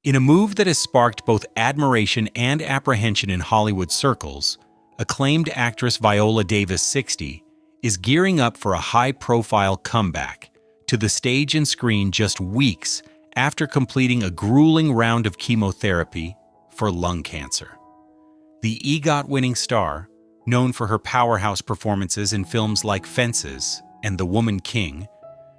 In a move that has sparked both admiration and apprehension in Hollywood circles, acclaimed actress Viola Davis, 60, is gearing up for a high-profile comeback to the stage and screen just weeks after completing a grueling round of chemotherapy for lung cancer. The EGOT-winning star, known for her powerhouse performances in films like Fences and The Woman King,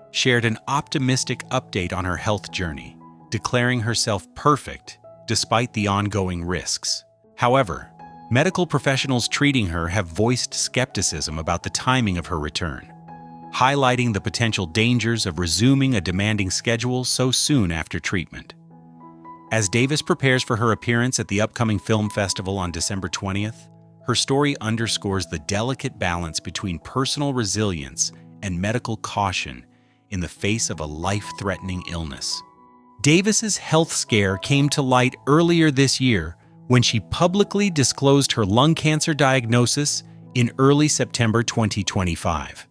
shared an optimistic update on her health journey, declaring herself perfect despite the ongoing risks. However, medical professionals treating her have voiced skepticism about the timing of her return, highlighting the potential dangers of resuming a demanding schedule so soon after treatment. As Davis prepares for her appearance at the upcoming film festival on December 20th, her story underscores the delicate balance between personal resilience and medical caution in the face of a life-threatening illness. Davis's health scare came to light earlier this year when she publicly disclosed her lung cancer diagnosis in early September 2025.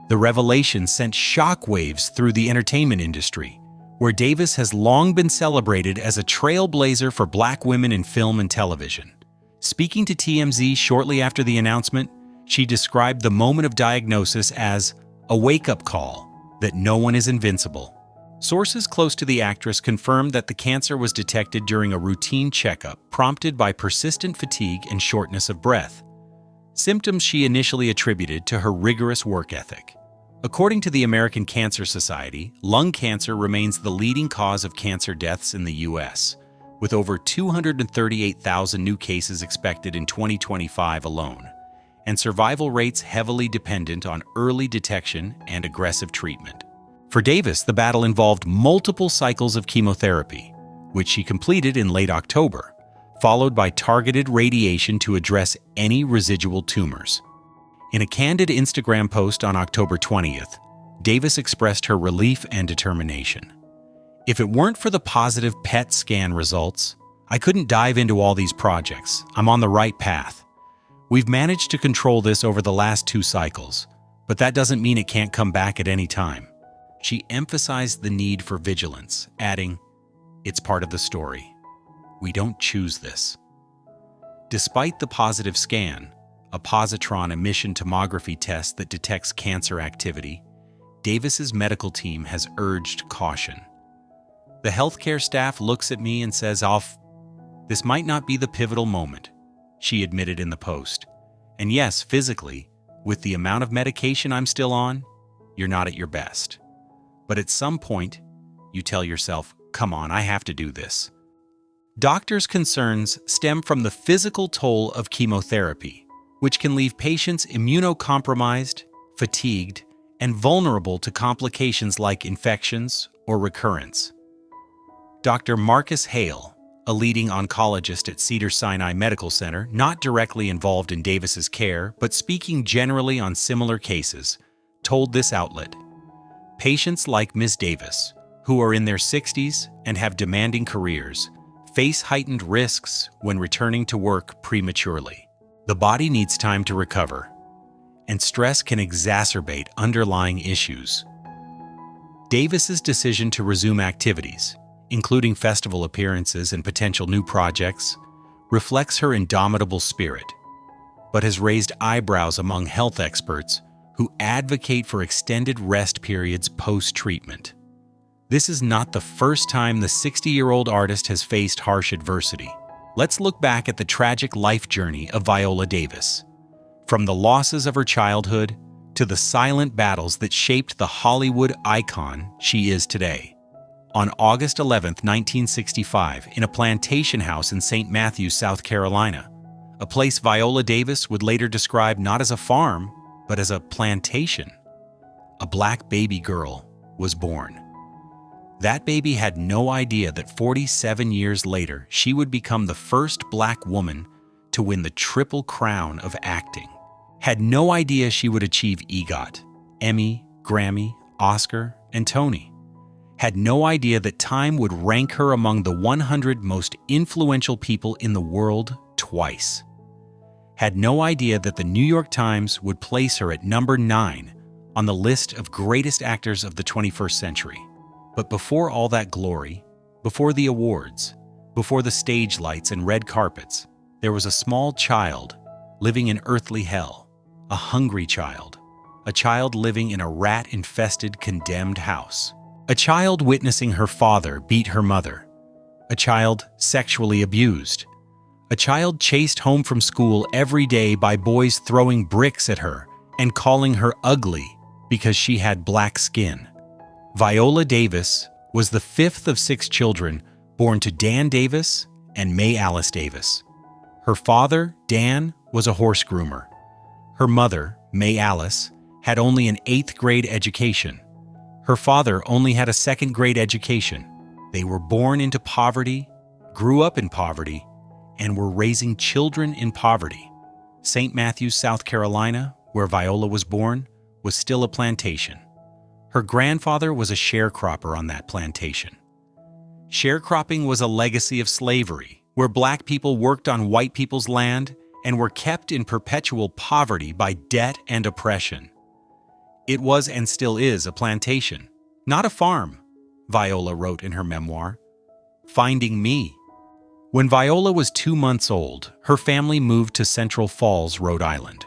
The revelation sent shockwaves through the entertainment industry, where Davis has long been celebrated as a trailblazer for Black women in film and television. Speaking to TMZ shortly after the announcement, she described the moment of diagnosis as a wake-up call that no one is invincible. Sources close to the actress confirmed that the cancer was detected during a routine checkup prompted by persistent fatigue and shortness of breath, symptoms she initially attributed to her rigorous work ethic. According to the American Cancer Society, lung cancer remains the leading cause of cancer deaths in the U.S., with over 238,000 new cases expected in 2025 alone, and survival rates heavily dependent on early detection and aggressive treatment. For Davis, the battle involved multiple cycles of chemotherapy, which she completed in late October, followed by targeted radiation to address any residual tumors. In a candid Instagram post on October 20th, Davis expressed her relief and determination. "If it weren't for the positive PET scan results, I couldn't dive into all these projects. I'm on the right path. We've managed to control this over the last 2 cycles, but that doesn't mean it can't come back at any time." She emphasized the need for vigilance, adding, "It's part of the story. We don't choose this." Despite the positive scan, a positron emission tomography test that detects cancer activity, Davis's medical team has urged caution. "The healthcare staff looks at me and says, this might not be the pivotal moment," she admitted in the post. "And yes, physically, with the amount of medication I'm still on, you're not at your best. But at some point, you tell yourself, come on, I have to do this." Doctors' concerns stem from the physical toll of chemotherapy, which can leave patients immunocompromised, fatigued, and vulnerable to complications like infections or recurrence. Dr. Marcus Hale, a leading oncologist at Cedars-Sinai Medical Center, not directly involved in Davis's care, but speaking generally on similar cases, told this outlet, "Patients like Ms. Davis, who are in their 60s and have demanding careers, face heightened risks when returning to work prematurely. The body needs time to recover, and stress can exacerbate underlying issues." Davis's decision to resume activities, including festival appearances and potential new projects, reflects her indomitable spirit, but has raised eyebrows among health experts who advocate for extended rest periods post-treatment. This is not the first time the 60-year-old artist has faced harsh adversity. Let's look back at the tragic life journey of Viola Davis. From the losses of her childhood to the silent battles that shaped the Hollywood icon she is today. On August 11, 1965, in a plantation house in St. Matthews, South Carolina, a place Viola Davis would later describe not as a farm, but as a plantation, a Black baby girl was born. That baby had no idea that 47 years later, she would become the first Black woman to win the triple crown of acting. Had no idea she would achieve EGOT, Emmy, Grammy, Oscar, and Tony. Had no idea that Time would rank her among the 100 most influential people in the world twice. Had no idea that the New York Times would place her at number 9 on the list of greatest actors of the 21st century. But before all that glory, Before the awards, before the stage lights and red carpets, there was a small child living in earthly hell, a hungry child, a child living in a rat-infested, condemned house, a child witnessing her father beat her mother, a child sexually abused, a child chased home from school every day by boys throwing bricks at her and calling her ugly because she had black skin. Viola Davis was the fifth of 6 children born to Dan Davis and May Alice Davis. Her father, Dan, was a horse groomer. Her mother, May Alice, had only an 8th grade education. Her father only had a 2nd grade education. They were born into poverty, grew up in poverty, and were raising children in poverty. St. Matthews, South Carolina, where Viola was born, was still a plantation. Her grandfather was a sharecropper on that plantation. Sharecropping was a legacy of slavery, where black people worked on white people's land and were kept in perpetual poverty by debt and oppression. It was and still is a plantation, not a farm, Viola wrote in her memoir, Finding Me. When Viola was 2 months old, her family moved to Central Falls, Rhode Island.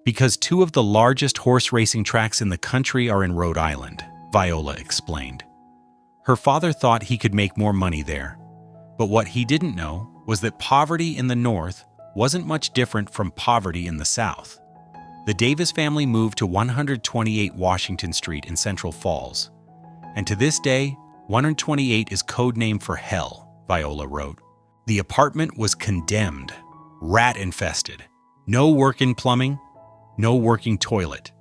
Because 2 of the largest horse racing tracks in the country are in Rhode Island, Viola explained. Her father thought he could make more money there, but what he didn't know was that poverty in the North wasn't much different from poverty in the South. The Davis family moved to 128 Washington Street in Central Falls, and to this day, 128 is code name for hell, Viola wrote. The apartment was condemned, rat-infested, no work in plumbing, no working toilet.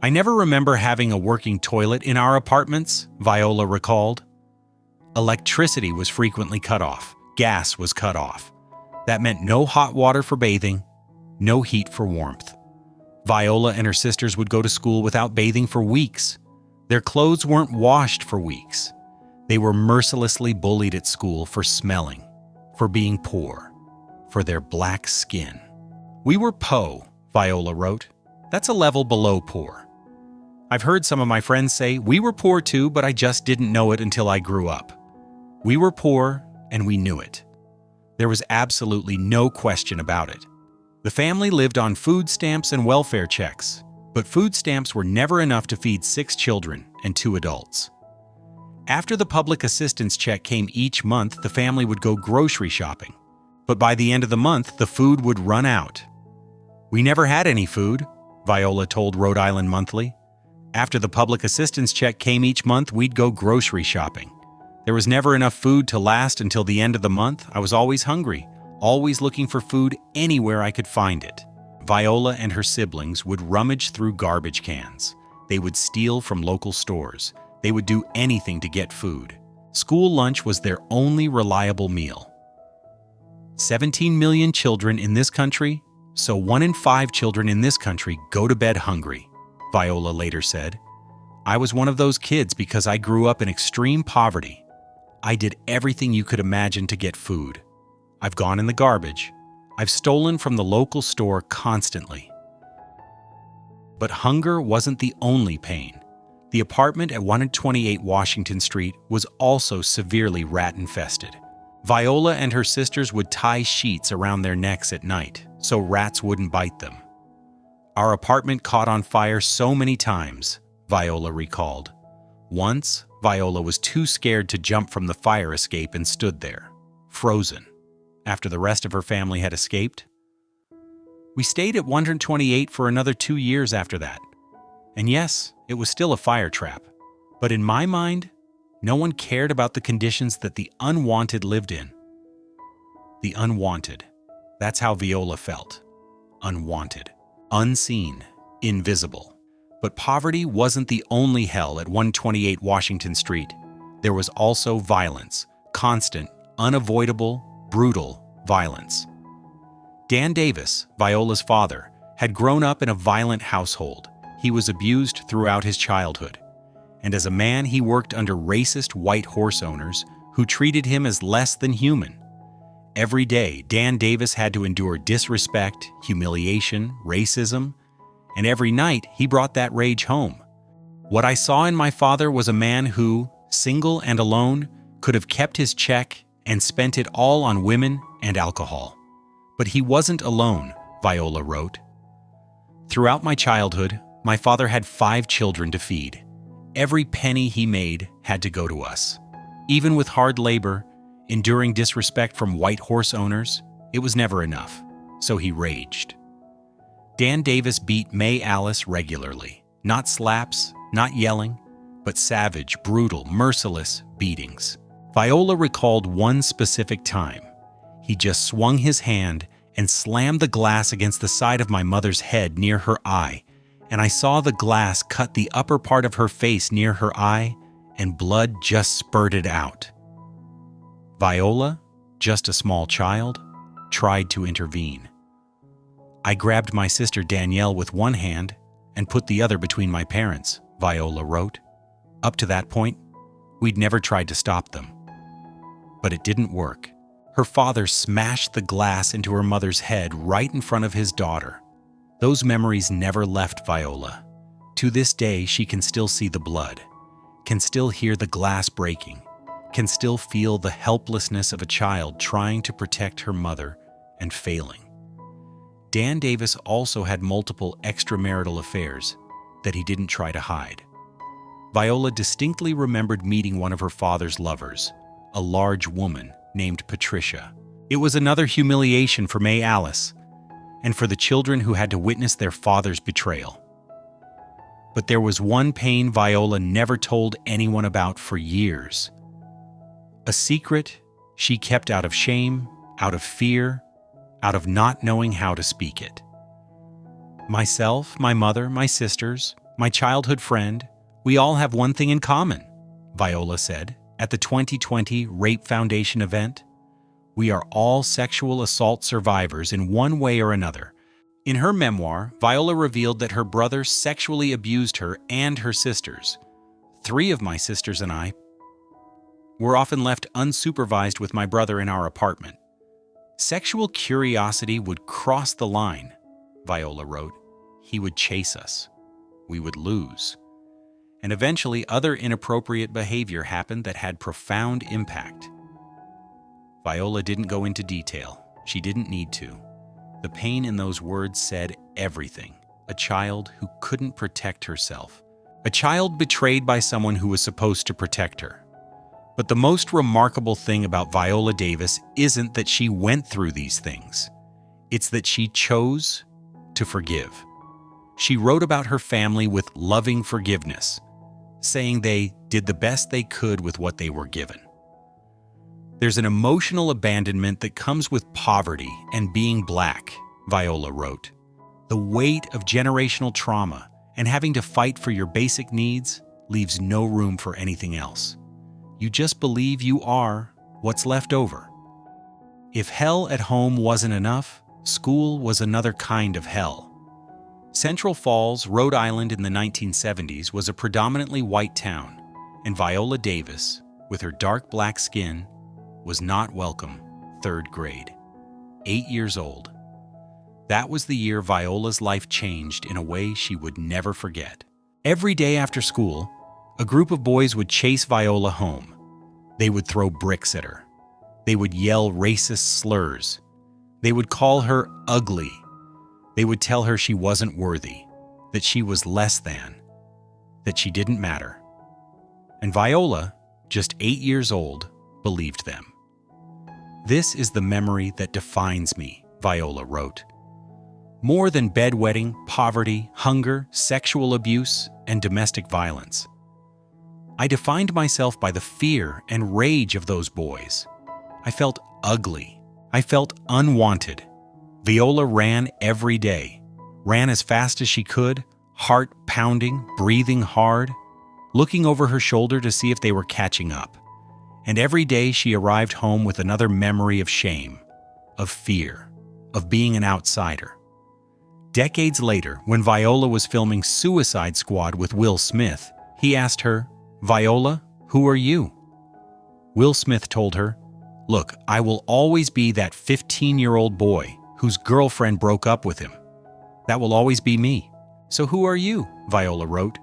I never remember having a working toilet in our apartments, Viola recalled. Electricity was frequently cut off, gas was cut off. That meant no hot water for bathing, no heat for warmth. Viola and her sisters would go to school without bathing for weeks. Their clothes weren't washed for weeks. They were mercilessly bullied at school for smelling, for being poor, for their black skin. We were po, Viola wrote. That's a level below poor. I've heard some of my friends say, we were poor too, but I just didn't know it until I grew up. We were poor, and we knew it. There was absolutely no question about it. The family lived on food stamps and welfare checks, but food stamps were never enough to feed 6 children and 2 adults. After the public assistance check came each month, the family would go grocery shopping. But by the end of the month, the food would run out. We never had any food, Viola told Rhode Island Monthly. After the public assistance check came each month, we'd go grocery shopping. There was never enough food to last until the end of the month. I was always hungry, always looking for food anywhere I could find it. Viola and her siblings would rummage through garbage cans. They would steal from local stores. They would do anything to get food. School lunch was their only reliable meal. 17 million children in this country, so 1 in 5 children in this country go to bed hungry, Viola later said. I was one of those kids because I grew up in extreme poverty. I did everything you could imagine to get food. I've gone in the garbage. I've stolen from the local store constantly. But hunger wasn't the only pain. The apartment at 128 Washington Street was also severely rat-infested. Viola and her sisters would tie sheets around their necks at night so rats wouldn't bite them. Our apartment caught on fire so many times, Viola recalled. Once, Viola was too scared to jump from the fire escape and stood there, frozen, after the rest of her family had escaped. We stayed at 128 for another 2 years after that. And yes, it was still a fire trap. But in my mind, no one cared about the conditions that the unwanted lived in. The unwanted. That's how Viola felt. Unwanted. Unseen. Invisible. But poverty wasn't the only hell at 128 Washington Street. There was also violence. Constant, unavoidable, brutal violence. Dan Davis, Viola's father, had grown up in a violent household. He was abused throughout his childhood. And as a man, he worked under racist white horse owners who treated him as less than human. Every day, Dan Davis had to endure disrespect, humiliation, racism, and every night he brought that rage home. What I saw in my father was a man who, single and alone, could have kept his check and spent it all on women and alcohol. But he wasn't alone, Viola wrote. Throughout my childhood, my father had 5 children to feed. Every penny he made had to go to us. Even with hard labor, enduring disrespect from white horse owners, it was never enough, so he raged. Dan Davis beat May Alice regularly. Not slaps, not yelling, but savage, brutal, merciless beatings. Viola recalled one specific time. He just swung his hand and slammed the glass against the side of my mother's head near her eye, and I saw the glass cut the upper part of her face near her eye, and blood just spurted out. Viola, just a small child, tried to intervene. I grabbed my sister Danielle with one hand and put the other between my parents, Viola wrote. Up to that point, we'd never tried to stop them. But it didn't work. Her father smashed the glass into her mother's head right in front of his daughter. Those memories never left Viola. To this day, she can still see the blood, can still hear the glass breaking, can still feel the helplessness of a child trying to protect her mother and failing. Dan Davis also had multiple extramarital affairs that he didn't try to hide. Viola distinctly remembered meeting one of her father's lovers, a large woman named Patricia. It was another humiliation for May Alice and for the children who had to witness their father's betrayal. But there was one pain Viola never told anyone about for years. A secret she kept out of shame, out of fear, out of not knowing how to speak it. Myself, my mother, my sisters, my childhood friend, we all have one thing in common, Viola said at the 2020 Rape Foundation event. We are all sexual assault survivors in one way or another. In her memoir, Viola revealed that her brother sexually abused her and her sisters. 3 of my sisters and I were often left unsupervised with my brother in our apartment. Sexual curiosity would cross the line, Viola wrote. He would chase us. We would lose. And eventually other inappropriate behavior happened that had profound impact. Viola didn't go into detail. She didn't need to. The pain in those words said everything. A child who couldn't protect herself. A child betrayed by someone who was supposed to protect her. But the most remarkable thing about Viola Davis isn't that she went through these things. It's that she chose to forgive. She wrote about her family with loving forgiveness, saying they did the best they could with what they were given. There's an emotional abandonment that comes with poverty and being Black, Viola wrote. The weight of generational trauma and having to fight for your basic needs leaves no room for anything else. You just believe you are what's left over. If hell at home wasn't enough, school was another kind of hell. Central Falls, Rhode Island in the 1970s was a predominantly white town, and Viola Davis, with her dark black skin, was not welcome 3rd grade. 8 years old. That was the year Viola's life changed in a way she would never forget. Every day after school, a group of boys would chase Viola home. They would throw bricks at her. They would yell racist slurs. They would call her ugly. They would tell her she wasn't worthy, that she was less than, that she didn't matter. And Viola, just 8 years old, believed them. This is the memory that defines me, Viola wrote. More than bedwetting, poverty, hunger, sexual abuse, and domestic violence. I defined myself by the fear and rage of those boys. I felt ugly. I felt unwanted. Viola ran every day, ran as fast as she could, heart pounding, breathing hard, looking over her shoulder to see if they were catching up. And every day she arrived home with another memory of shame, of fear, of being an outsider. Decades later, when Viola was filming Suicide Squad with Will Smith, he asked her, "Viola, who are you?" Will Smith told her, "Look, I will always be that 15-year-old boy whose girlfriend broke up with him. That will always be me." "So who are you?" Viola wrote.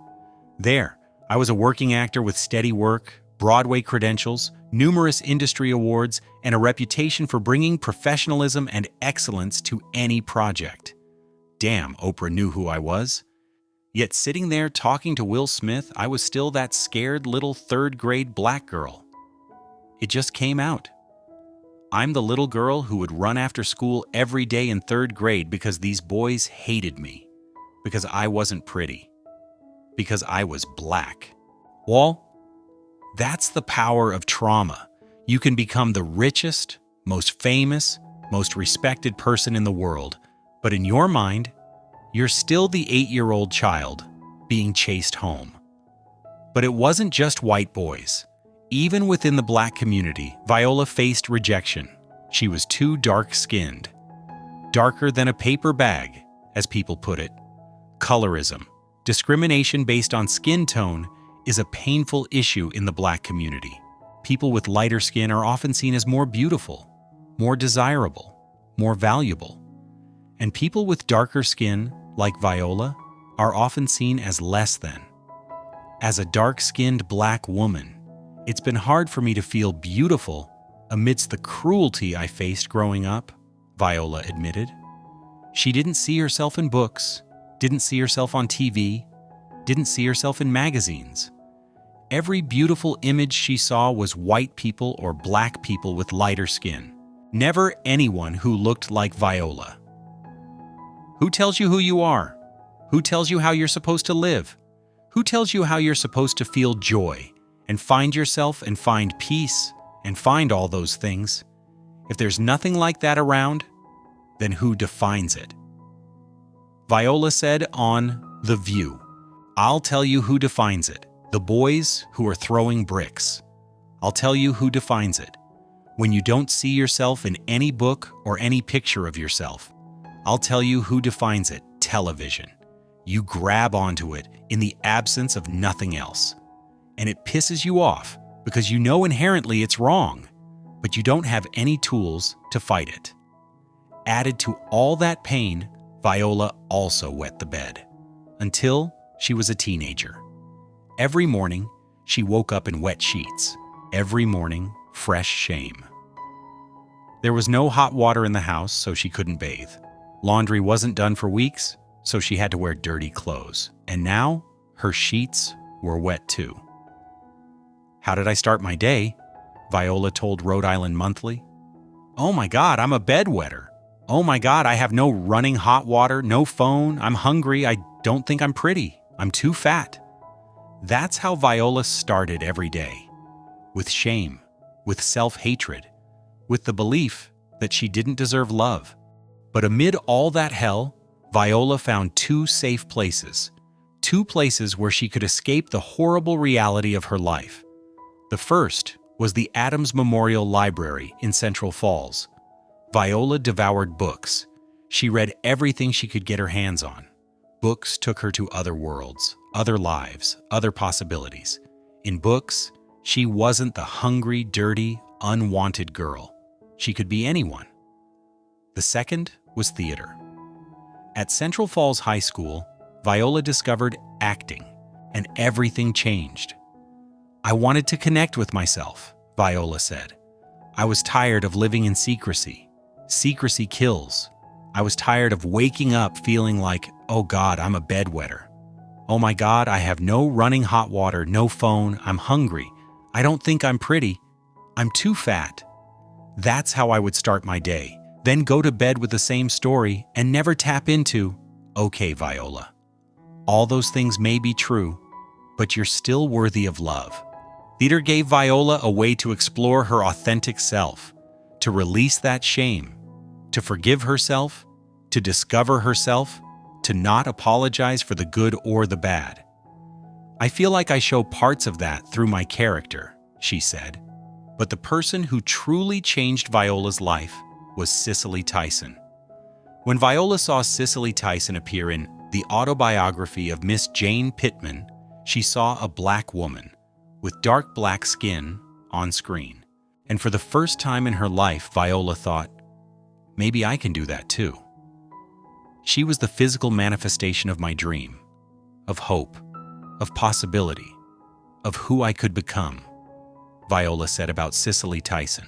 "There, I was a working actor with steady work, Broadway credentials, numerous industry awards, and a reputation for bringing professionalism and excellence to any project. Damn, Oprah knew who I was. Yet sitting there talking to Will Smith, I was still that scared little third-grade black girl. It just came out. I'm the little girl who would run after school every day in third grade because these boys hated me, because I wasn't pretty, because I was black. Well, that's the power of trauma. You can become the richest, most famous, most respected person in the world, but in your mind, you're still the 8-year-old child being chased home. But it wasn't just white boys. Even within the black community, Viola faced rejection. She was too dark-skinned. Darker than a paper bag, as people put it. Colorism, discrimination based on skin tone, is a painful issue in the black community. People with lighter skin are often seen as more beautiful, more desirable, more valuable. And people with darker skin, like Viola, are often seen as less than. As a dark-skinned black woman, it's been hard for me to feel beautiful amidst the cruelty I faced growing up, Viola admitted. She didn't see herself in books, didn't see herself on TV, didn't see herself in magazines. Every beautiful image she saw was white people or black people with lighter skin. Never anyone who looked like Viola. Who tells you who you are? Who tells you how you're supposed to live? Who tells you how you're supposed to feel joy and find yourself and find peace and find all those things? If there's nothing like that around, then who defines it? Viola said on The View, "I'll tell you who defines it. The boys who are throwing bricks. I'll tell you who defines it. When you don't see yourself in any book or any picture of yourself, I'll tell you who defines it. Television. You grab onto it in the absence of nothing else. And it pisses you off because you know inherently it's wrong, but you don't have any tools to fight it." Added to all that pain, Viola also wet the bed. Until she was a teenager. Every morning, she woke up in wet sheets. Every morning, fresh shame. There was no hot water in the house, so she couldn't bathe. Laundry wasn't done for weeks, so she had to wear dirty clothes. And now, her sheets were wet too. "How did I start my day?" Viola told Rhode Island Monthly. "Oh my God, I'm a bedwetter. Oh my God, I have no running hot water, no phone, I'm hungry, I don't think I'm pretty, I'm too fat." That's how Viola started every day. With shame, with self-hatred, with the belief that she didn't deserve love. But amid all that hell, Viola found two safe places. Two places where she could escape the horrible reality of her life. The first was the Adams Memorial Library in Central Falls. Viola devoured books. She read everything she could get her hands on. Books took her to other worlds, other lives, other possibilities. In books, she wasn't the hungry, dirty, unwanted girl. She could be anyone. The second was theater. At Central Falls High School, Viola discovered acting, and everything changed. "I wanted to connect with myself," Viola said. "I was tired of living in secrecy. Secrecy kills. I was tired of waking up feeling like, oh God, I'm a bedwetter. Oh my God, I have no running hot water, no phone, I'm hungry. I don't think I'm pretty. I'm too fat." That's how I would start my day, then go to bed with the same story and never tap into, "Okay, Viola, all those things may be true, but you're still worthy of love." Theater gave Viola a way to explore her authentic self, to release that shame, to forgive herself, to discover herself, to not apologize for the good or the bad. "I feel like I show parts of that through my character," she said. But the person who truly changed Viola's life was Cicely Tyson. When Viola saw Cicely Tyson appear in The Autobiography of Miss Jane Pittman, she saw a black woman with dark black skin on screen. And for the first time in her life, Viola thought, maybe I can do that too. She was the physical manifestation of my dream, of hope, of possibility, of who I could become. Viola said about Cicely Tyson.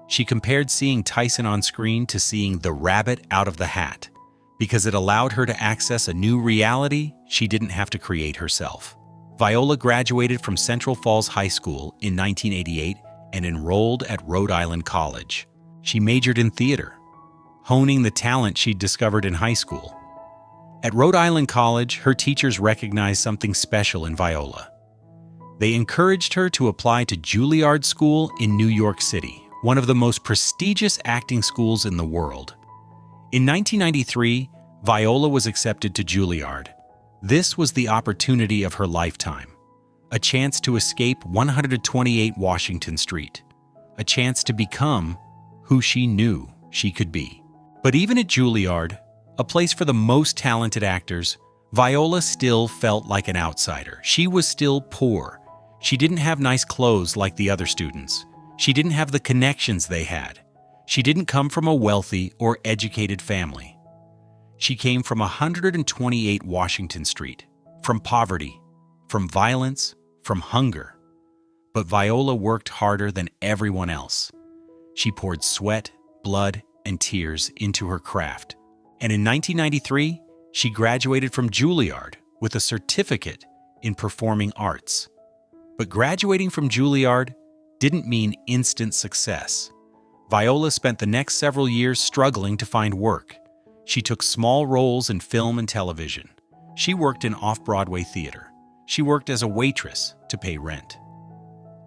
She compared seeing Tyson on screen to seeing the rabbit out of the hat, because it allowed her to access a new reality she didn't have to create herself. Viola graduated from Central Falls High School in 1988 and enrolled at Rhode Island College. She majored in theater, honing the talent she'd discovered in high school. At Rhode Island College, her teachers recognized something special in Viola. They encouraged her to apply to Juilliard School in New York City, one of the most prestigious acting schools in the world. In 1993, Viola was accepted to Juilliard. This was the opportunity of her lifetime, a chance to escape 128 Washington Street, a chance to become who she knew she could be. But even at Juilliard, a place for the most talented actors, Viola still felt like an outsider. She was still poor. She didn't have nice clothes like the other students. She didn't have the connections they had. She didn't come from a wealthy or educated family. She came from 128 Washington Street, from poverty, from violence, from hunger. But Viola worked harder than everyone else. She poured sweat, blood, and tears into her craft. And in 1993, she graduated from Juilliard with a certificate in performing arts. But graduating from Juilliard didn't mean instant success. Viola spent the next several years struggling to find work. She took small roles in film and television. She worked in off-Broadway theater. She worked as a waitress to pay rent.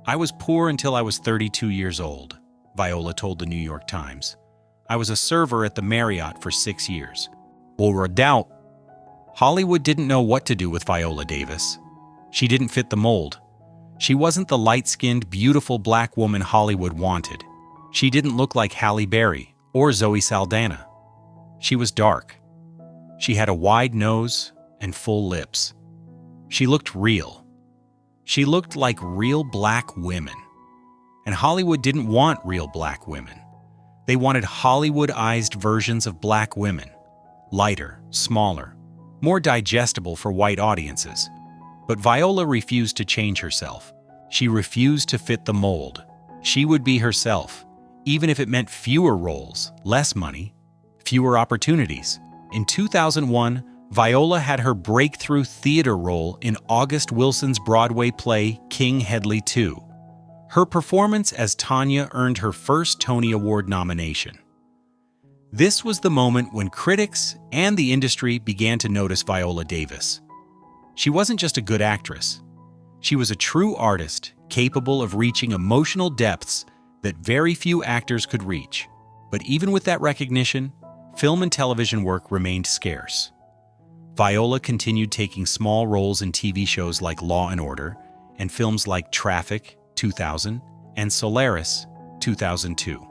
"I was poor until I was 32 years old," Viola told the New York Times. "I was a server at the Marriott for 6 years. Or a doubt." Hollywood didn't know what to do with Viola Davis. She didn't fit the mold. She wasn't the light-skinned, beautiful black woman Hollywood wanted. She didn't look like Halle Berry or Zoe Saldana. She was dark. She had a wide nose and full lips. She looked real. She looked like real black women. And Hollywood didn't want real black women. They wanted Hollywoodized versions of black women. Lighter, smaller, more digestible for white audiences. But Viola refused to change herself. She refused to fit the mold. She would be herself, even if it meant fewer roles, less money, fewer opportunities. In 2001, Viola had her breakthrough theater role in August Wilson's Broadway play King Hedley II. Her performance as Tanya earned her first Tony Award nomination. This was the moment when critics and the industry began to notice Viola Davis. She wasn't just a good actress. She was a true artist, capable of reaching emotional depths that very few actors could reach. But even with that recognition, film and television work remained scarce. Viola continued taking small roles in TV shows like Law and Order and films like Traffic, 2000, and Solaris, 2002.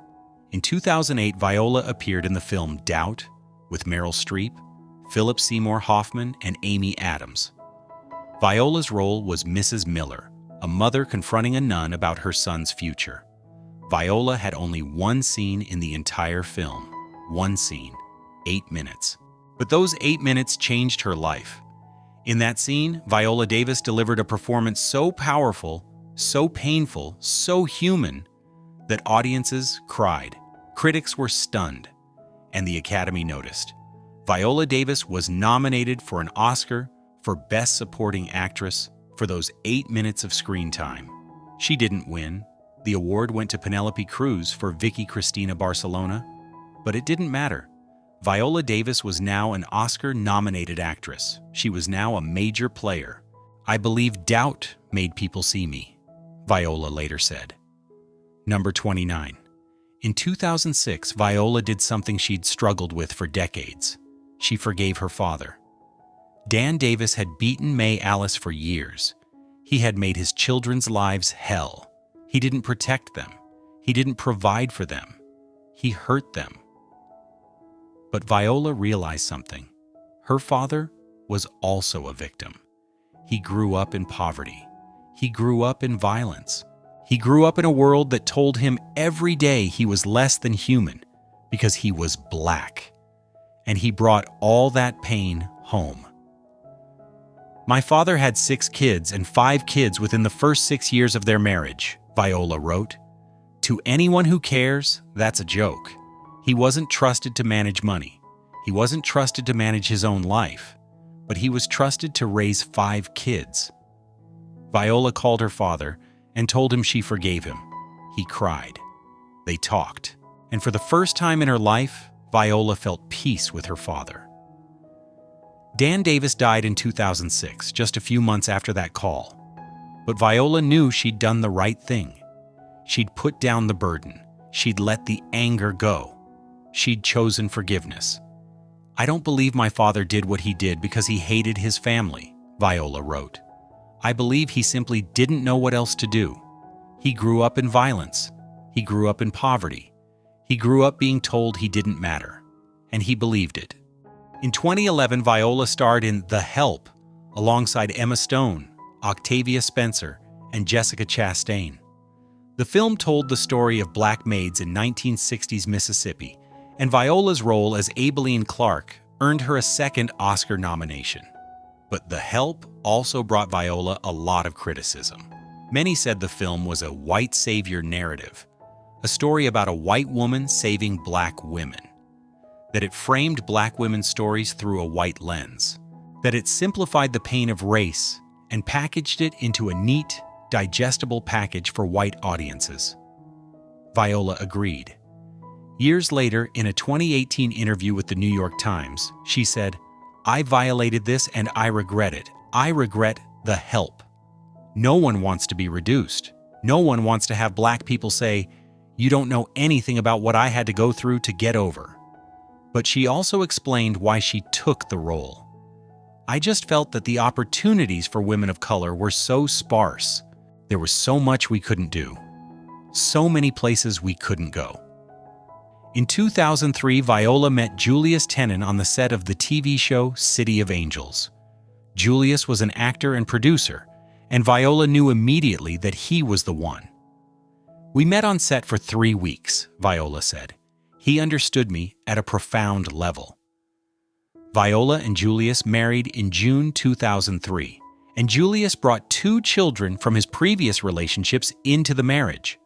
In 2008, Viola appeared in the film Doubt with Meryl Streep, Philip Seymour Hoffman, and Amy Adams. Viola's role was Mrs. Miller, a mother confronting a nun about her son's future. Viola had only one scene in the entire film. One scene, 8 minutes. But those 8 minutes changed her life. In that scene, Viola Davis delivered a performance so powerful, so painful, so human, that audiences cried, critics were stunned, and the Academy noticed. Viola Davis was nominated for an Oscar for Best Supporting Actress for those 8 minutes of screen time. She didn't win. The award went to Penelope Cruz for Vicky Cristina Barcelona, but it didn't matter. Viola Davis was now an Oscar-nominated actress. She was now a major player. "I believe Doubt made people see me," Viola later said. Number 29. In 2006, Viola did something she'd struggled with for decades. She forgave her father. Dan Davis had beaten May Alice for years. He had made his children's lives hell. He didn't protect them. He didn't provide for them. He hurt them. But Viola realized something. Her father was also a victim. He grew up in poverty. He grew up in violence. He grew up in a world that told him every day he was less than human because he was black. And he brought all that pain home. "My father had 6 kids and 5 kids within the first 6 years of their marriage," Viola wrote. To anyone who cares, that's a joke. He wasn't trusted to manage money. He wasn't trusted to manage his own life, but he was trusted to raise 5 kids. Viola called her father and told him she forgave him. He cried. They talked, and for the first time in her life, Viola felt peace with her father. Dan Davis died in 2006, just a few months after that call. But Viola knew she'd done the right thing. She'd put down the burden. She'd let the anger go. She'd chosen forgiveness. I don't believe my father did what he did because he hated his family, Viola wrote. I believe he simply didn't know what else to do. He grew up in violence. He grew up in poverty. He grew up being told he didn't matter. And he believed it. In 2011, Viola starred in The Help alongside Emma Stone, Octavia Spencer, and Jessica Chastain. The film told the story of black maids in 1960s Mississippi, and Viola's role as Aibileen Clark earned her a second Oscar nomination. But The Help also brought Viola a lot of criticism. Many said the film was a white savior narrative, a story about a white woman saving black women, that it framed black women's stories through a white lens, that it simplified the pain of race and packaged it into a neat, digestible package for white audiences. Viola agreed. Years later, in a 2018 interview with the New York Times, she said, "I violated this and I regret it. I regret The Help. No one wants to be reduced. No one wants to have black people say, 'You don't know anything about what I had to go through to get over.'" But she also explained why she took the role. "I just felt that the opportunities for women of color were so sparse. There was so much we couldn't do. So many places we couldn't go." In 2003, Viola met Julius Tenen on the set of the TV show City of Angels. Julius was an actor and producer, and Viola knew immediately that he was the one. "We met on set for 3 weeks," Viola said. "He understood me at a profound level." Viola and Julius married in June 2003, and Julius brought 2 children from his previous relationships into the marriage.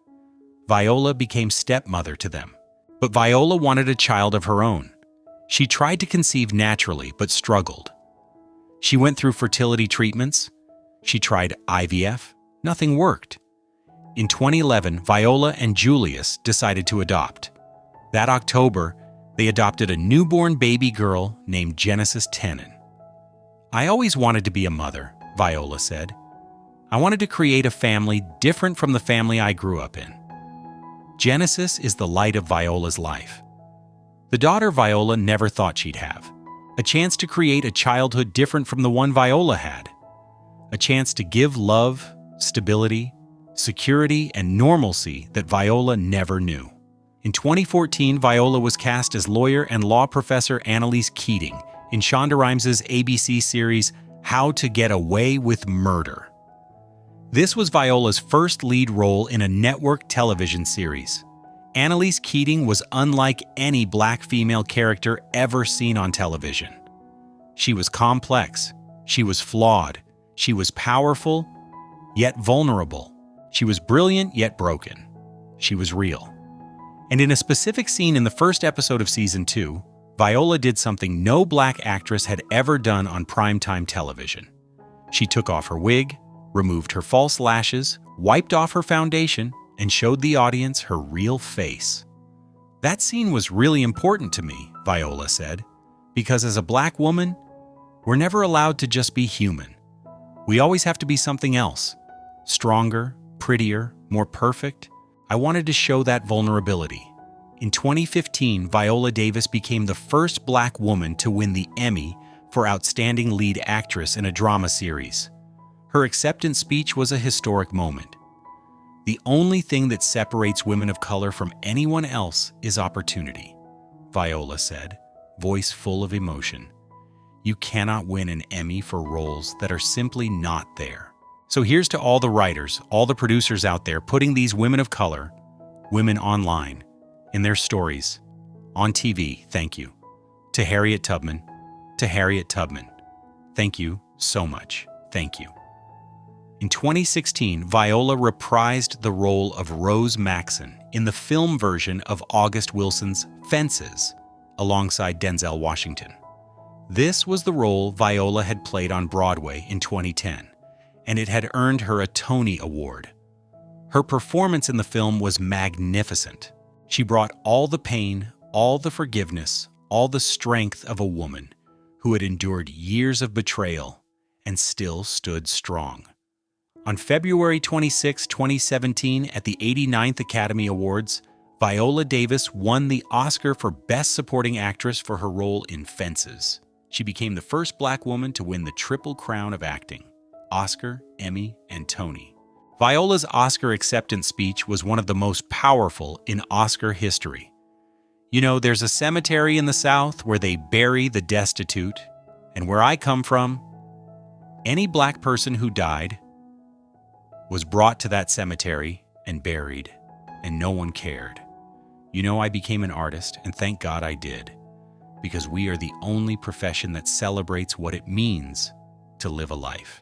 Viola became stepmother to them. But Viola wanted a child of her own. She tried to conceive naturally, but struggled. She went through fertility treatments. She tried IVF. Nothing worked. In 2011, Viola and Julius decided to adopt. That October, they adopted a newborn baby girl named Genesis Tenen. "I always wanted to be a mother," Viola said. "I wanted to create a family different from the family I grew up in." Genesis is the light of Viola's life. The daughter Viola never thought she'd have. A chance to create a childhood different from the one Viola had. A chance to give love, stability, security, and normalcy that Viola never knew. In 2014, Viola was cast as lawyer and law professor Annalise Keating in Shonda Rhimes' ABC series How to Get Away with Murder. This was Viola's first lead role in a network television series. Annalise Keating was unlike any black female character ever seen on television. She was complex, she was flawed, she was powerful, yet vulnerable. She was brilliant, yet broken. She was real. And in a specific scene in the first episode of Season 2, Viola did something no black actress had ever done on primetime television. She took off her wig, removed her false lashes, wiped off her foundation, and showed the audience her real face. "That scene was really important to me," Viola said, "because as a black woman, we're never allowed to just be human. We always have to be something else. Stronger, prettier, more perfect. I wanted to show that vulnerability." In 2015, Viola Davis became the first black woman to win the Emmy for Outstanding Lead Actress in a Drama Series. Her acceptance speech was a historic moment. "The only thing that separates women of color from anyone else is opportunity," Viola said, voice full of emotion. "You cannot win an Emmy for roles that are simply not there." So here's to all the writers, all the producers out there putting these women of color, women online, in their stories, on TV, thank you. To Harriet Tubman, thank you so much. Thank you. In 2016, Viola reprised the role of Rose Maxon in the film version of August Wilson's Fences, alongside Denzel Washington. This was the role Viola had played on Broadway in 2010, and it had earned her a Tony Award. Her performance in the film was magnificent. She brought all the pain, all the forgiveness, all the strength of a woman who had endured years of betrayal and still stood strong. On February 26, 2017, at the 89th Academy Awards, Viola Davis won the Oscar for Best Supporting Actress for her role in Fences. She became the first Black woman to win the Triple Crown of acting: Oscar, Emmy, and Tony. Viola's Oscar acceptance speech was one of the most powerful in Oscar history. You know, there's a cemetery in the South where they bury the destitute, and where I come from, any Black person who died was brought to that cemetery and buried, and no one cared. You know, I became an artist, and thank God I did, because we are the only profession that celebrates what it means to live a life.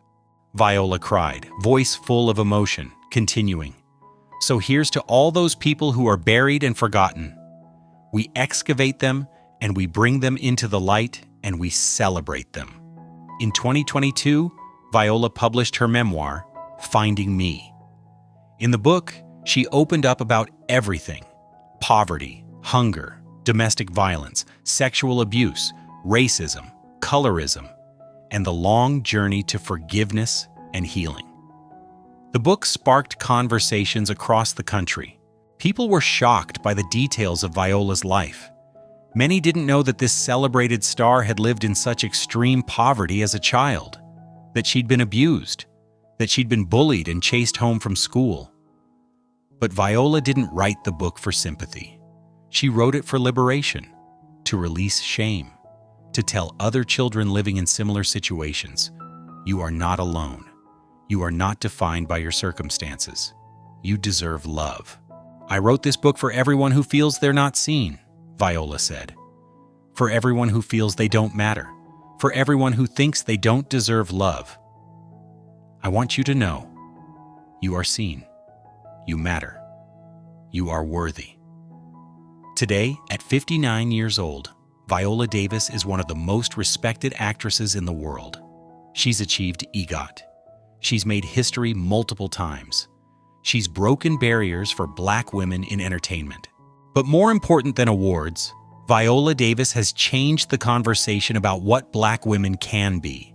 Viola cried, voice full of emotion, continuing, "So here's to all those people who are buried and forgotten. We excavate them, and we bring them into the light, and we celebrate them." In 2022, Viola published her memoir, Finding Me. In the book, she opened up about everything: poverty, hunger, domestic violence, sexual abuse, racism, colorism, and the long journey to forgiveness and healing. The book sparked conversations across the country. People were shocked by the details of Viola's life. Many didn't know that this celebrated star had lived in such extreme poverty as a child, that she'd been abused, that she'd been bullied and chased home from school. But Viola didn't write the book for sympathy. She wrote it for liberation, to release shame, to tell other children living in similar situations, you are not alone. You are not defined by your circumstances. You deserve love. "I wrote this book for everyone who feels they're not seen," Viola said. "For everyone who feels they don't matter. For everyone who thinks they don't deserve love. I want you to know, you are seen. You matter. You are worthy." Today, at 59 years old, Viola Davis is one of the most respected actresses in the world. She's achieved EGOT. She's made history multiple times. She's broken barriers for Black women in entertainment. But more important than awards, Viola Davis has changed the conversation about what Black women can be.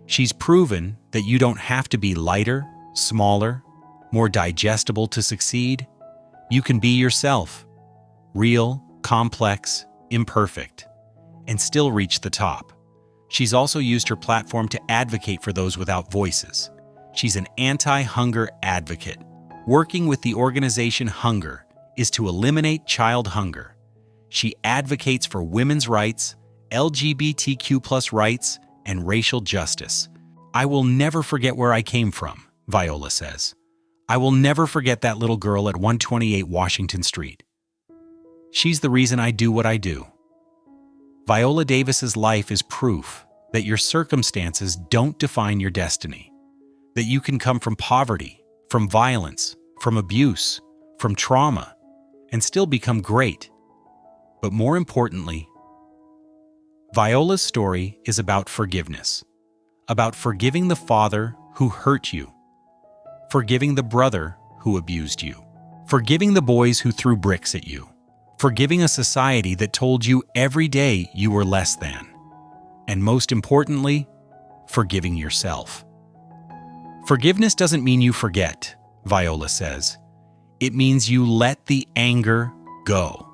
She's proven that you don't have to be lighter, smaller, more digestible to succeed. You can be yourself, real, complex, imperfect, and still reach the top. She's also used her platform to advocate for those without voices. She's an anti-hunger advocate. Working with the organization Hunger is to eliminate child hunger. She advocates for women's rights, LGBTQ+ rights, and racial justice. "I will never forget where I came from," Viola says. "I will never forget that little girl at 128 Washington Street. She's the reason I do what I do." Viola Davis's life is proof that your circumstances don't define your destiny, that you can come from poverty, from violence, from abuse, from trauma, and still become great. But more importantly, Viola's story is about forgiveness, about forgiving the father who hurt you, forgiving the brother who abused you, forgiving the boys who threw bricks at you, forgiving a society that told you every day you were less than, and most importantly, forgiving yourself. Forgiveness doesn't mean you forget, Viola says. It means you let the anger go.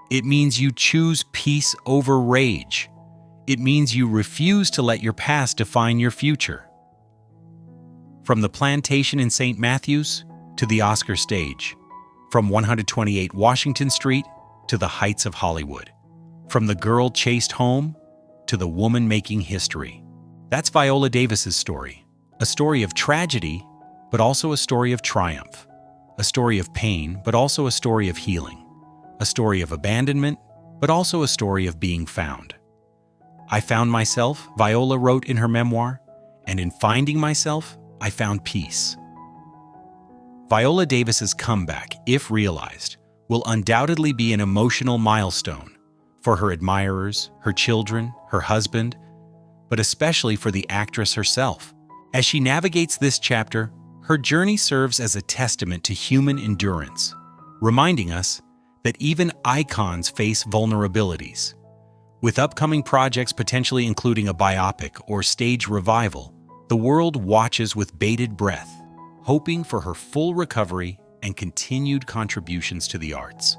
It means you choose peace over rage. It means you refuse to let your past define your future. From the plantation in St. Matthews to the Oscar stage, from 128 Washington Street to the heights of Hollywood, from the girl chased home to the woman making history. That's Viola Davis's story. A story of tragedy, but also a story of triumph. A story of pain, but also a story of healing. A story of abandonment, but also a story of being found. "I found myself," Viola wrote in her memoir, "and in finding myself, I found peace. Viola Davis's comeback, if realized, will undoubtedly be an emotional milestone for her admirers, her children, her husband, but especially for the actress herself. As she navigates this chapter, her journey serves as a testament to human endurance, reminding us that even icons face vulnerabilities. With upcoming projects potentially including a biopic or stage revival, the world watches with bated breath, hoping for her full recovery and continued contributions to the arts.